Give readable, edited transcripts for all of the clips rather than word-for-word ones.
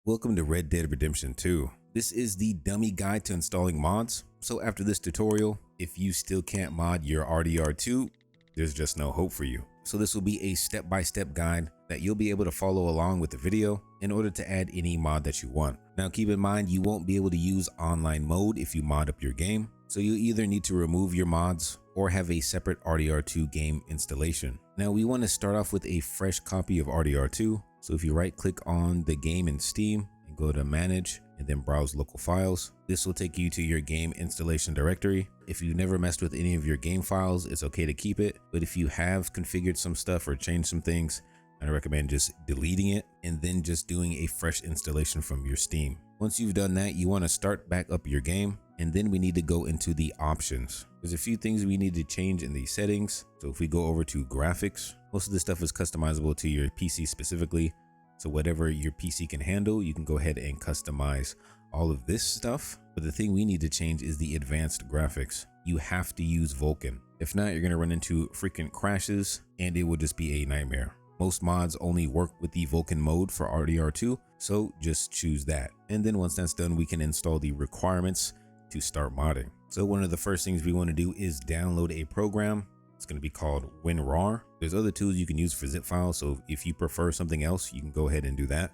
Welcome to Red Dead Redemption 2. This is the dummy guide to installing mods. So after this tutorial, if you still can't mod your RDR2, there's just no hope for you. So this will be a step-by-step guide that you'll be able to follow along with the video in order to add any mod that you want. Now keep in mind, you won't be able to use online mode if you mod up your game. So you'll either need to remove your mods or have a separate RDR2 game installation. Now we want to start off with a fresh copy of RDR2. So if you right click on the game in Steam and go to manage and then browse local files, this will take you to your game installation directory. If you've never messed with any of your game files, it's okay to keep it. But if you have configured some stuff or changed some things, I recommend just deleting it and then just doing a fresh installation from your Steam. Once you've done that, you want to start back up your game, and then we need to go into the options. There's a few things we need to change in the settings. So if we go over to graphics, most of this stuff is customizable to your PC specifically. So whatever your PC can handle, you can go ahead and customize all of this stuff. But the thing we need to change is the advanced graphics. You have to use Vulkan. If not, you're going to run into frequent crashes and it will just be a nightmare. Most mods only work with the Vulkan mode for RDR2, so just choose that. And then once that's done, we can install the requirements to start modding. So one of the first things we want to do is download a program. It's going to be called WinRAR. There's other tools you can use for zip files, so if you prefer something else, you can go ahead and do that.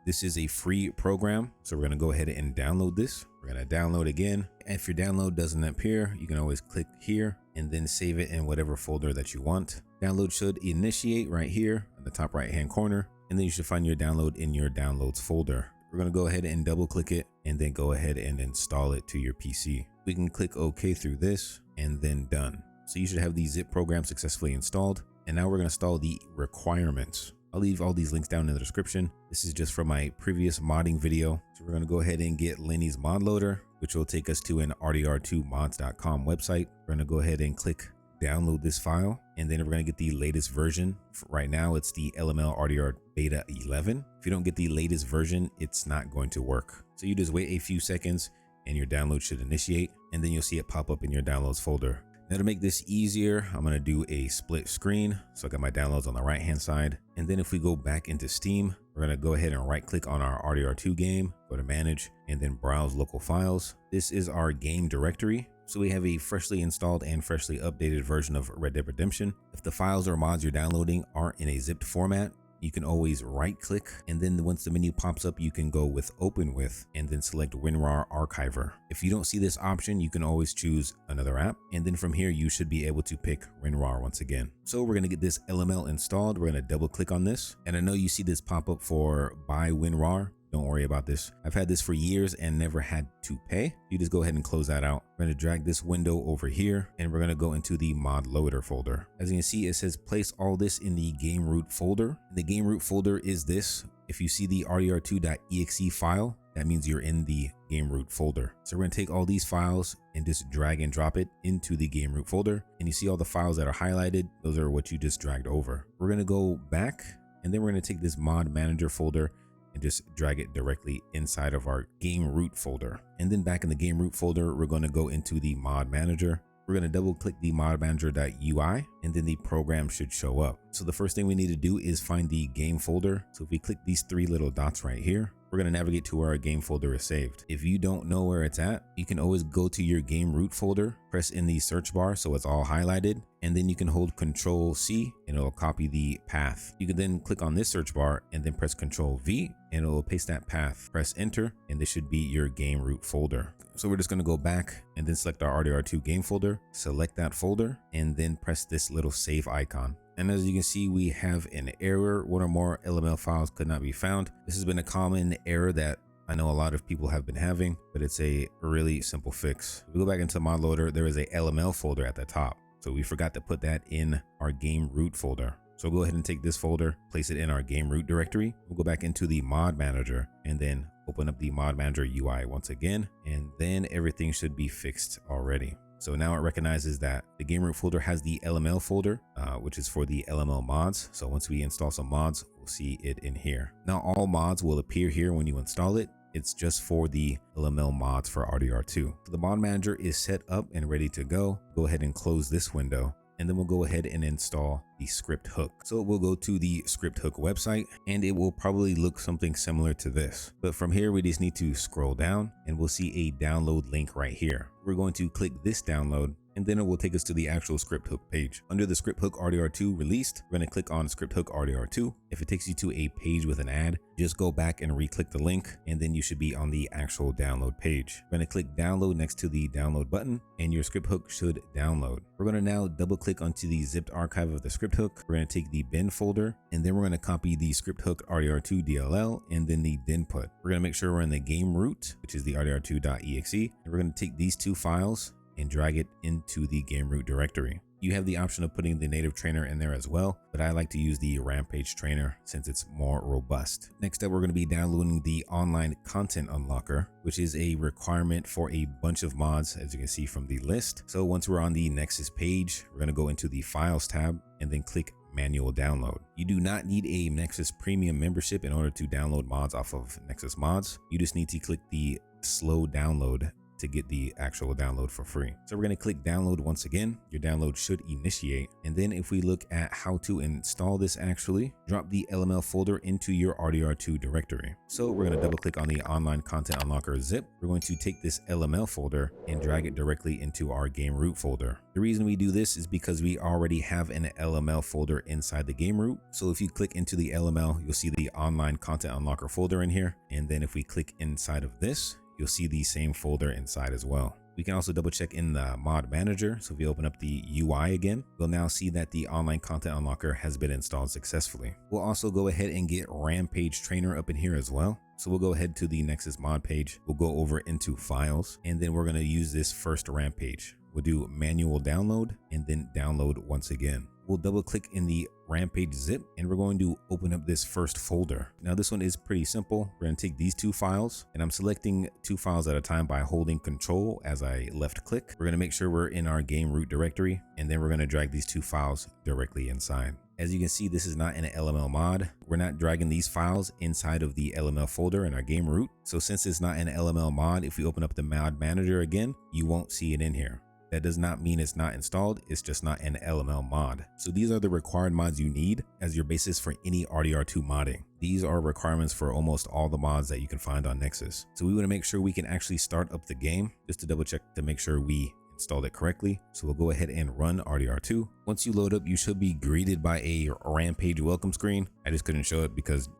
This is a free program, so we're going to go ahead and download this. We're going to download again. If your download doesn't appear, you can always click here and then save it in whatever folder that you want. Download should initiate right here in the top right hand corner, and then you should find your download in your downloads folder. We're going to go ahead and double click it and then go ahead and install it to your PC. We can click OK through this and then done. So you should have the zip program successfully installed. And now we're going to install the requirements. I'll leave all these links down in the description. This is just from my previous modding video. So we're going to go ahead and get Lenny's mod loader, which will take us to an RDR2mods.com website. We're going to go ahead and click download this file, and then we're going to get the latest version. Right now it's the LML RDR beta 11. If you don't get the latest version, it's not going to work. So you just wait a few seconds and your download should initiate, and then you'll see it pop up in your downloads folder. Now to make this easier, I'm going to do a split screen. So I got my downloads on the right hand side, and then if we go back into Steam, we're going to go ahead and right click on our RDR2 game, go to manage, and then browse local files. This is our game directory. So we have a freshly installed and freshly updated version of Red Dead Redemption. If the files or mods you're downloading aren't in a zipped format, you can always right click, and then once the menu pops up, you can go with open with and then select WinRAR Archiver. If you don't see this option, you can always choose another app, and then from here you should be able to pick WinRAR once again. So we're going to get this LML installed. We're going to double click on this, and I know you see this pop up for buy WinRAR. Don't worry about this. I've had this for years and never had to pay. You just go ahead and close that out. We're going to drag this window over here, and we're going to go into the mod loader folder. As you can see, it says place all this in the game root folder. The game root folder is this. If you see the RDR2.exe file, that means you're in the game root folder. So we're going to take all these files and just drag and drop it into the game root folder. And you see all the files that are highlighted. Those are what you just dragged over. We're going to go back, and then we're going to take this mod manager folder and just drag it directly inside of our game root folder. And then back in the game root folder, we're going to go into the mod manager. We're going to double click the mod manager.ui, and then the program should show up. So the first thing we need to do is find the game folder. So if we click these three little dots right here, we're going to navigate to where our game folder is saved. If you don't know where it's at, you can always go to your game root folder, press in the search bar so it's all highlighted, and then you can hold Control C and it'll copy the path. You can then click on this search bar and then press Control V and it will paste that path. Press enter, and this should be your game root folder. So we're just going to go back and then select our RDR2 game folder, select that folder, and then press this little save icon. And as you can see, we have an error. One or more LML files could not be found. This has been a common error that I know a lot of people have been having, but it's a really simple fix. If we go back into mod loader, there is a LML folder at the top. So we forgot to put that in our game root folder. So go ahead and take this folder, place it in our game root directory. We'll go back into the mod manager and then open up the mod manager UI once again, and then everything should be fixed already. So now it recognizes that the game root folder has the LML folder, which is for the LML mods. So once we install some mods, we'll see it in here. Now all mods will appear here when you install it. It's just for the LML mods for RDR2. So the mod manager is set up and ready to go. Go ahead and close this window. and then we'll go ahead and install the script hook. So we'll go to the script hook website, and it will probably look something similar to this. But from here, we just need to scroll down and we'll see a download link right here. We're going to click this download, and then it will take us to the actual script hook page. Under the script hook RDR2 released, we're going to click on script hook RDR2. If it takes you to a page with an ad, just go back and re-click the link, and then you should be on the actual download page. We're going to click download next to the download button, and your script hook should download. We're going to now double click onto the zipped archive of the script hook. We're going to take the bin folder, and then we're going to copy the script hook RDR2 DLL and then the input. We're going to make sure we're in the game root, which is the RDR2.exe, and we're going to take these two files and drag it into the game root directory. You have the option of putting the native trainer in there as well, but I like to use the Rampage Trainer since it's more robust. Next up, we're going to be downloading the online content unlocker, which is a requirement for a bunch of mods, as you can see from the list. So once we're on the Nexus page, we're going to go into the Files tab and then click Manual Download. You do not need a Nexus Premium membership in order to download mods off of Nexus Mods. You just need to click the Slow Download to get the actual download for free. So we're going to click download once again. Your download should initiate. And then if we look at how to install this, actually drop the LML folder into your RDR2 directory. So we're going to double click on the online content unlocker zip. We're going to take this LML folder and drag it directly into our game root folder. The reason we do this is because we already have an LML folder inside the game root. So if you click into the LML, you'll see the online content unlocker folder in here. And then if we click inside of this, you'll see the same folder inside as well. We can also double check in the mod manager. So if you open up the UI again, we'll now see that the online content unlocker has been installed successfully. We'll also go ahead and get Rampage Trainer up in here as well. So we'll go ahead to the Nexus mod page. We'll go over into files, and then we're going to use this first Rampage. We'll do manual download and then download once again. We'll double click in the Rampage zip, and we're going to open up this first folder. Now this one is pretty simple. We're going to take these two files, and I'm selecting two files at a time by holding Control as I left click. We're going to make sure we're in our game root directory, and then we're going to drag these two files directly inside. As you can see, this is not an LML mod. We're not dragging these files inside of the LML folder in our game root. So since it's not an LML mod, if we open up the mod manager again, you won't see it in here. That does not mean it's not installed, it's just not an LML mod. So these are the required mods you need as your basis for any RDR2 modding. These are requirements for almost all the mods that you can find on Nexus. So we want to make sure we can actually start up the game just to double check to make sure we installed it correctly. So we'll go ahead and run RDR2. Once you load up, you should be greeted by a Rampage welcome screen. I just couldn't show it because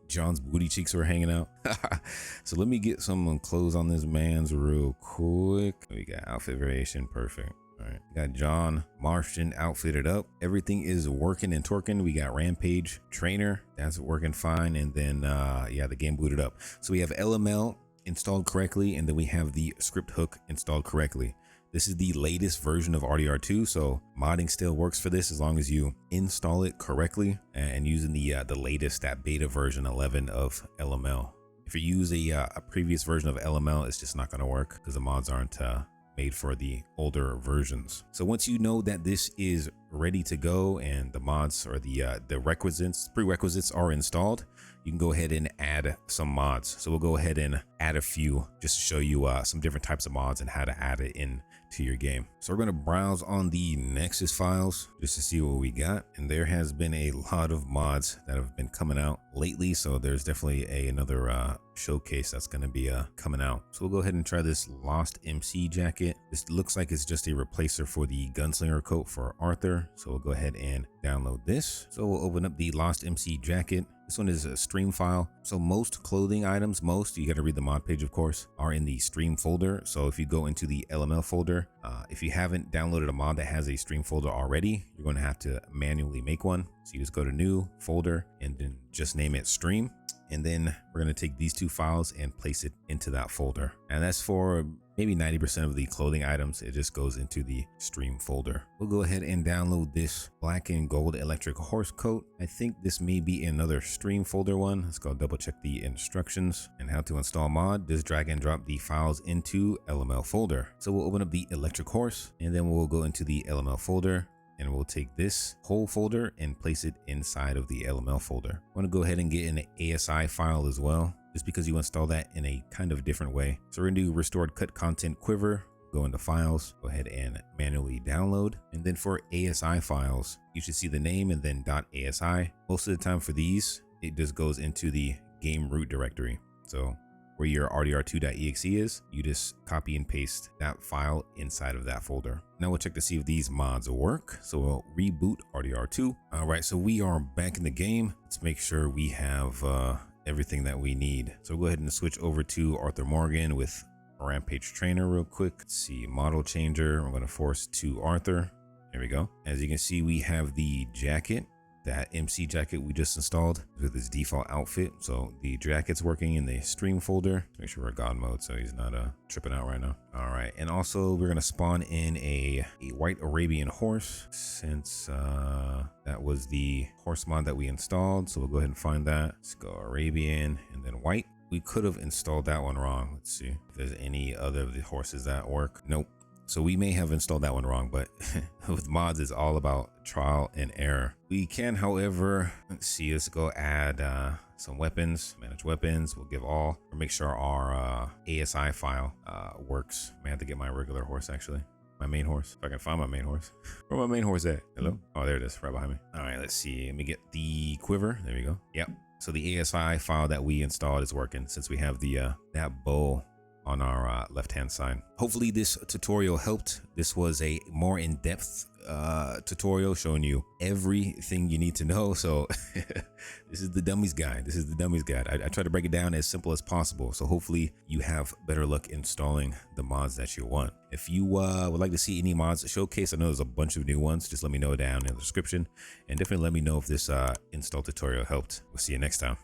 John's booty cheeks were hanging out. So let me get some clothes on this man's real quick. We got outfit variation, perfect. All right, got John Martian outfitted up. Everything is working and twerking. We got Rampage Trainer, that's working fine. And then yeah, the game booted up. So we have LML installed correctly, and then we have the script hook installed correctly. This is the latest version of RDR2, so modding still works for this as long as you install it correctly and using the latest, that beta version 11 of LML. If you use a previous version of LML, it's just not going to work because the mods aren't made for the older versions. So once you know that this is ready to go and the mods or the prerequisites are installed, you can go ahead and add some mods. So we'll go ahead and add a few just to show you some different types of mods and how to add it in to your game. So we're going to browse on the Nexus files just to see what we got. And there has been a lot of mods that have been coming out lately. So there's definitely another showcase that's going to be coming out. So we'll go ahead and try this Lost MC jacket. This looks like it's just a replacer for the gunslinger coat for Arthur. So we'll go ahead and download this. So we'll open up the Lost MC jacket. This one is a stream file. So most clothing items, you got to read the mod page, of course, are in the stream folder. So if you go into the LML folder, if you haven't downloaded a mod that has a stream folder already, you're going to have to manually make one. So you just go to new folder and then just name it stream. And then we're going to take these two files and place it into that folder. And that's for maybe 90% of the clothing items. It just goes into the stream folder. We'll go ahead and download this black and gold electric horse coat. I think this may be another stream folder one. Let's go double check the instructions and how to install mod. Just drag and drop the files into LML folder. So we'll open up the electric horse and then we'll go into the LML folder. And we'll take this whole folder and place it inside of the LML folder. I want to go ahead and get an ASI file as well, just because you install that in a kind of different way. So we're going to do restored cut content quiver. go into files, go ahead and manually download. And then for ASI files, you should see the name and then .asi. Most of the time for these, it just goes into the game root directory. So where your RDR2.exe is, you just copy and paste that file inside of that folder. Now we'll check to see if these mods work. So we'll reboot RDR2. All right, so we are back in the game. Let's make sure we have everything that we need. So we'll go ahead and switch over to Arthur Morgan with Rampage Trainer real quick. Let's see, model changer. We're going to force to Arthur. There we go. As you can see, we have the jacket. That MC jacket we just installed with his default outfit. So the jacket's working in the stream folder. Make sure we're God mode so he's not tripping out right now. All right, and also we're gonna spawn in a white Arabian horse since that was the horse mod that we installed. So we'll go ahead and find that. Let's go Arabian and then white. We could have installed that one wrong. Let's see if there's any other of the horses that work. Nope. So we may have installed that one wrong, but with mods, it's all about trial and error. We can, however, let's see, let's go add some weapons, manage weapons. We'll give all, or make sure our ASI file works. I may have to get my regular horse, actually. My main horse, if I can find my main horse. Where my main horse at? Hello? Oh, there it is, right behind me. All right, let's see. Let me get the quiver. There we go. Yep. So the ASI file that we installed is working since we have the that bow on our left-hand side. Hopefully this tutorial helped. This was a more in-depth tutorial showing you everything you need to know. So this is the Dummies guide. This is the Dummies guide. I try to break it down as simple as possible. So hopefully you have better luck installing the mods that you want. If you would like to see any mods showcase, I know there's a bunch of new ones. Just let me know down in the description, and definitely let me know if this install tutorial helped. We'll see you next time.